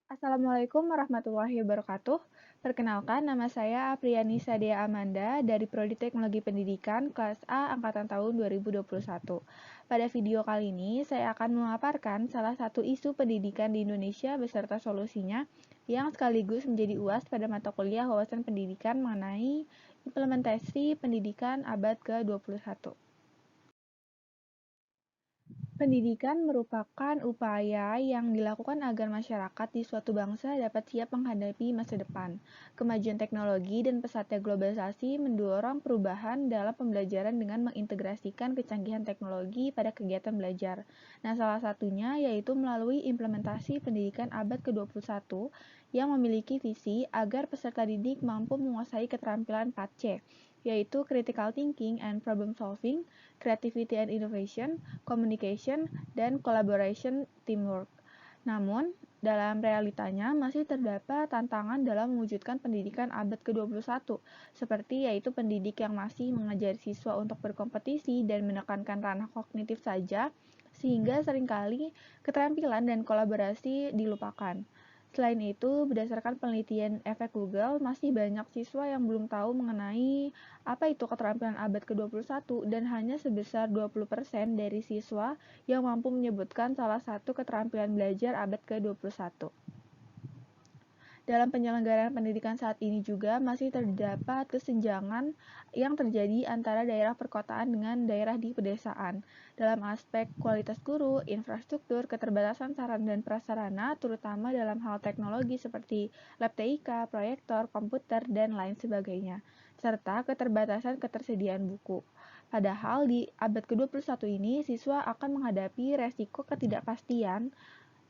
Assalamualaikum warahmatullahi wabarakatuh. Perkenalkan, nama saya Apriani Sadia Amanda dari Prodi Teknologi Pendidikan kelas A angkatan tahun 2021. Pada video kali ini, saya akan memaparkan salah satu isu pendidikan di Indonesia beserta solusinya yang sekaligus menjadi UAS pada mata kuliah wawasan pendidikan mengenai implementasi pendidikan abad ke-21. Pendidikan merupakan upaya yang dilakukan agar masyarakat di suatu bangsa dapat siap menghadapi masa depan. Kemajuan teknologi dan pesatnya globalisasi mendorong perubahan dalam pembelajaran dengan mengintegrasikan kecanggihan teknologi pada kegiatan belajar. Nah, salah satunya yaitu melalui implementasi pendidikan abad ke-21 yang memiliki visi agar peserta didik mampu menguasai keterampilan 4C, yaitu critical thinking and problem solving, creativity and innovation, communication, dan collaboration teamwork. Namun, dalam realitanya masih terdapat tantangan dalam mewujudkan pendidikan abad ke-21, seperti yaitu pendidik yang masih mengajari siswa untuk berkompetisi dan menekankan ranah kognitif saja, sehingga seringkali keterampilan dan kolaborasi dilupakan. Selain itu, berdasarkan penelitian efek Google, masih banyak siswa yang belum tahu mengenai apa itu keterampilan abad ke-21 dan hanya sebesar 20% dari siswa yang mampu menyebutkan salah satu keterampilan belajar abad ke-21. Dalam penyelenggaraan pendidikan saat ini juga masih terdapat kesenjangan yang terjadi antara daerah perkotaan dengan daerah di pedesaan. Dalam aspek kualitas guru, infrastruktur, keterbatasan sarana dan prasarana, terutama dalam hal teknologi seperti lab TIK, proyektor, komputer, dan lain sebagainya, serta keterbatasan ketersediaan buku. Padahal di abad ke-21 ini, siswa akan menghadapi resiko ketidakpastian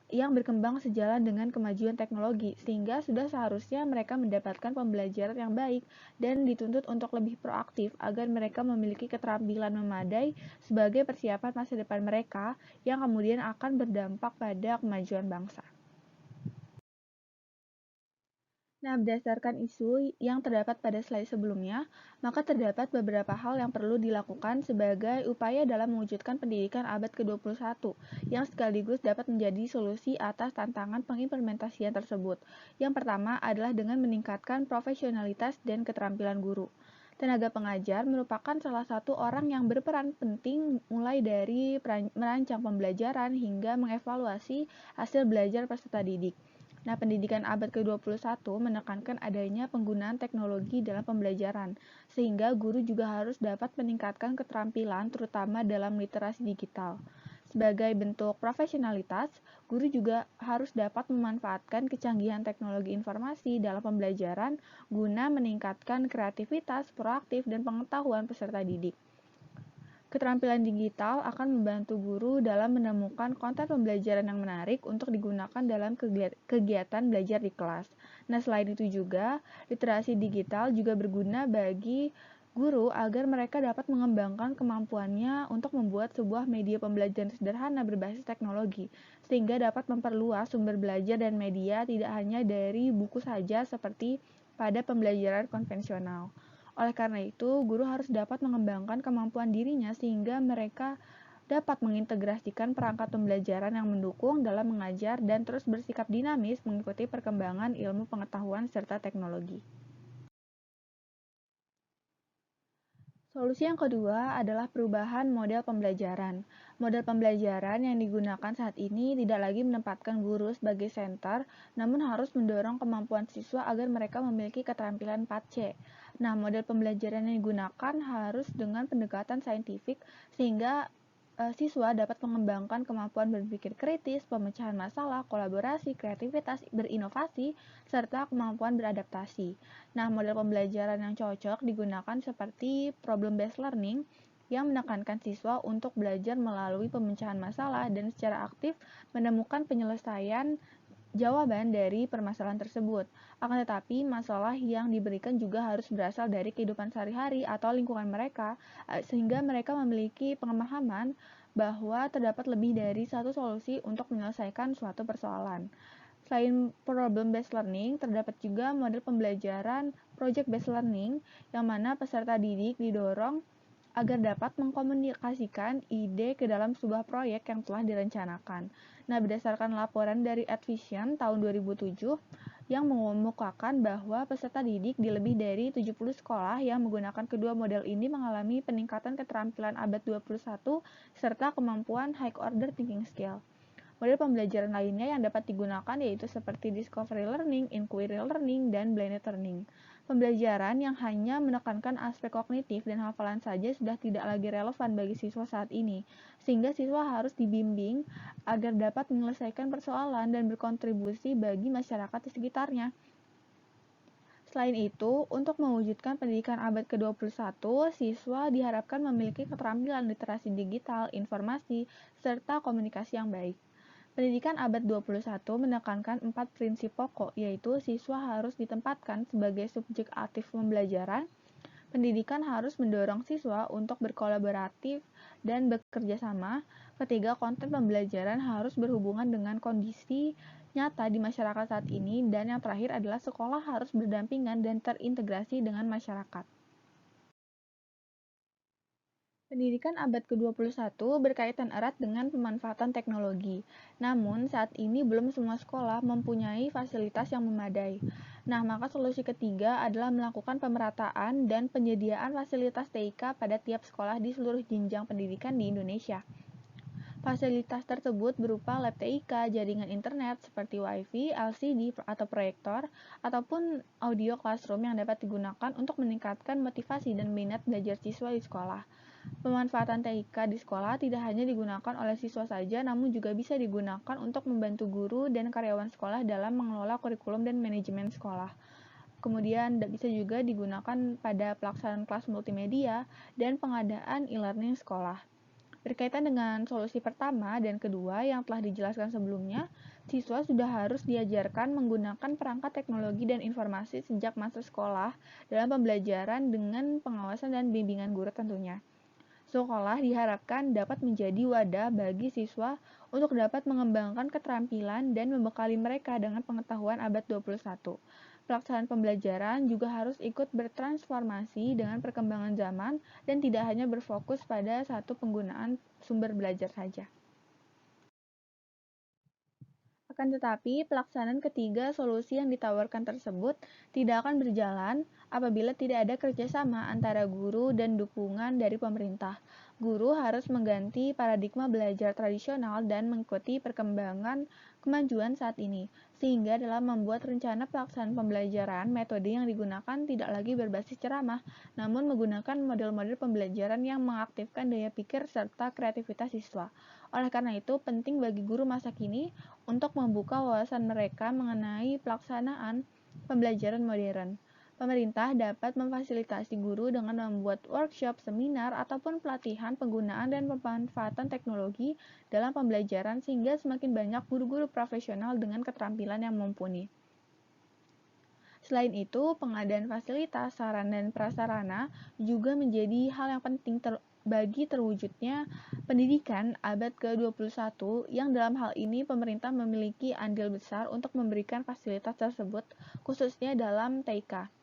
yang berkembang sejalan dengan kemajuan teknologi, sehingga sudah seharusnya mereka mendapatkan pembelajaran yang baik dan dituntut untuk lebih proaktif agar mereka memiliki keterampilan memadai sebagai persiapan masa depan mereka yang kemudian akan berdampak pada kemajuan bangsa. Nah, berdasarkan isu yang terdapat pada slide sebelumnya, maka terdapat beberapa hal yang perlu dilakukan sebagai upaya dalam mewujudkan pendidikan abad ke-21 yang sekaligus dapat menjadi solusi atas tantangan pengimplementasian tersebut. Yang pertama adalah dengan meningkatkan profesionalitas dan keterampilan guru. Tenaga pengajar merupakan salah satu orang yang berperan penting mulai dari merancang pembelajaran hingga mengevaluasi hasil belajar peserta didik. Nah, pendidikan abad ke-21 menekankan adanya penggunaan teknologi dalam pembelajaran, sehingga guru juga harus dapat meningkatkan keterampilan terutama dalam literasi digital. Sebagai bentuk profesionalitas, guru juga harus dapat memanfaatkan kecanggihan teknologi informasi dalam pembelajaran guna meningkatkan kreativitas, proaktif, dan pengetahuan peserta didik. Keterampilan digital akan membantu guru dalam menemukan konten pembelajaran yang menarik untuk digunakan dalam kegiatan belajar di kelas. Nah, selain itu juga, literasi digital juga berguna bagi guru agar mereka dapat mengembangkan kemampuannya untuk membuat sebuah media pembelajaran sederhana berbasis teknologi, sehingga dapat memperluas sumber belajar dan media tidak hanya dari buku saja seperti pada pembelajaran konvensional. Oleh karena itu, guru harus dapat mengembangkan kemampuan dirinya sehingga mereka dapat mengintegrasikan perangkat pembelajaran yang mendukung dalam mengajar dan terus bersikap dinamis mengikuti perkembangan ilmu pengetahuan serta teknologi. Solusi yang kedua adalah perubahan model pembelajaran. Model pembelajaran yang digunakan saat ini tidak lagi menempatkan guru sebagai center, namun harus mendorong kemampuan siswa agar mereka memiliki keterampilan 4C. Nah, model pembelajaran yang digunakan harus dengan pendekatan saintifik sehingga siswa dapat mengembangkan kemampuan berpikir kritis, pemecahan masalah, kolaborasi, kreativitas, berinovasi, serta kemampuan beradaptasi. Nah, model pembelajaran yang cocok digunakan seperti problem-based learning yang menekankan siswa untuk belajar melalui pemecahan masalah dan secara aktif menemukan penyelesaian jawaban dari permasalahan tersebut. Akan tetapi, masalah yang diberikan juga harus berasal dari kehidupan sehari-hari atau lingkungan mereka, sehingga mereka memiliki pemahaman bahwa terdapat lebih dari satu solusi untuk menyelesaikan suatu persoalan. Selain problem-based learning, terdapat juga model pembelajaran project-based learning, yang mana peserta didik didorong agar dapat mengkomunikasikan ide ke dalam sebuah proyek yang telah direncanakan. Nah, berdasarkan laporan dari Advision tahun 2007 yang mengemukakan bahwa peserta didik di lebih dari 70 sekolah yang menggunakan kedua model ini mengalami peningkatan keterampilan abad 21 serta kemampuan high order thinking skill. Model pembelajaran lainnya yang dapat digunakan yaitu seperti discovery learning, inquiry learning, dan blended learning. Pembelajaran yang hanya menekankan aspek kognitif dan hafalan saja sudah tidak lagi relevan bagi siswa saat ini, sehingga siswa harus dibimbing agar dapat menyelesaikan persoalan dan berkontribusi bagi masyarakat di sekitarnya. Selain itu, untuk mewujudkan pendidikan abad ke-21, siswa diharapkan memiliki keterampilan literasi digital, informasi, serta komunikasi yang baik. Pendidikan abad 21 menekankan 4 prinsip pokok, yaitu siswa harus ditempatkan sebagai subjek aktif pembelajaran, pendidikan harus mendorong siswa untuk berkolaboratif dan bekerja sama, ketiga, konten pembelajaran harus berhubungan dengan kondisi nyata di masyarakat saat ini, dan yang terakhir adalah sekolah harus berdampingan dan terintegrasi dengan masyarakat. Pendidikan abad ke-21 berkaitan erat dengan pemanfaatan teknologi. Namun, saat ini belum semua sekolah mempunyai fasilitas yang memadai. Nah, maka solusi ketiga adalah melakukan pemerataan dan penyediaan fasilitas TIK pada tiap sekolah di seluruh jenjang pendidikan di Indonesia. Fasilitas tersebut berupa lab TIK, jaringan internet seperti Wi-Fi, LCD atau proyektor, ataupun audio classroom yang dapat digunakan untuk meningkatkan motivasi dan minat belajar siswa di sekolah. Pemanfaatan TIK di sekolah tidak hanya digunakan oleh siswa saja, namun juga bisa digunakan untuk membantu guru dan karyawan sekolah dalam mengelola kurikulum dan manajemen sekolah. Kemudian bisa juga digunakan pada pelaksanaan kelas multimedia dan pengadaan e-learning sekolah. Berkaitan dengan solusi pertama dan kedua yang telah dijelaskan sebelumnya, siswa sudah harus diajarkan menggunakan perangkat teknologi dan informasi sejak masa sekolah dalam pembelajaran dengan pengawasan dan bimbingan guru tentunya. Sekolah diharapkan dapat menjadi wadah bagi siswa untuk dapat mengembangkan keterampilan dan membekali mereka dengan pengetahuan abad 21. Pelaksanaan pembelajaran juga harus ikut bertransformasi dengan perkembangan zaman dan tidak hanya berfokus pada satu penggunaan sumber belajar saja. Akan tetapi, pelaksanaan ketiga solusi yang ditawarkan tersebut tidak akan berjalan apabila tidak ada kerjasama antara guru dan dukungan dari pemerintah. Guru harus mengganti paradigma belajar tradisional dan mengikuti perkembangan kemajuan saat ini, sehingga dalam membuat rencana pelaksanaan pembelajaran, metode yang digunakan tidak lagi berbasis ceramah, namun menggunakan model-model pembelajaran yang mengaktifkan daya pikir serta kreativitas siswa. Oleh karena itu, penting bagi guru masa kini untuk membuka wawasan mereka mengenai pelaksanaan pembelajaran modern. Pemerintah dapat memfasilitasi guru dengan membuat workshop, seminar, ataupun pelatihan penggunaan dan pemanfaatan teknologi dalam pembelajaran sehingga semakin banyak guru-guru profesional dengan keterampilan yang mumpuni. Selain itu, pengadaan fasilitas, sarana, dan prasarana juga menjadi hal yang penting bagi terwujudnya pendidikan abad ke-21 yang dalam hal ini pemerintah memiliki andil besar untuk memberikan fasilitas tersebut, khususnya dalam TIK.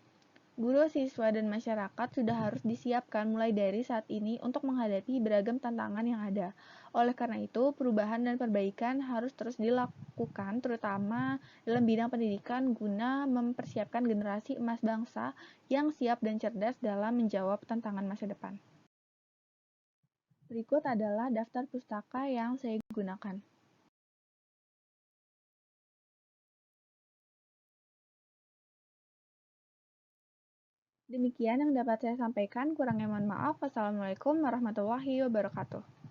Guru, siswa, dan masyarakat sudah harus disiapkan mulai dari saat ini untuk menghadapi beragam tantangan yang ada. Oleh karena itu, perubahan dan perbaikan harus terus dilakukan, terutama dalam bidang pendidikan guna mempersiapkan generasi emas bangsa yang siap dan cerdas dalam menjawab tantangan masa depan. Berikut adalah daftar pustaka yang saya gunakan. Demikian yang dapat saya sampaikan, kurangnya mohon maaf. Wassalamualaikum warahmatullahi wabarakatuh.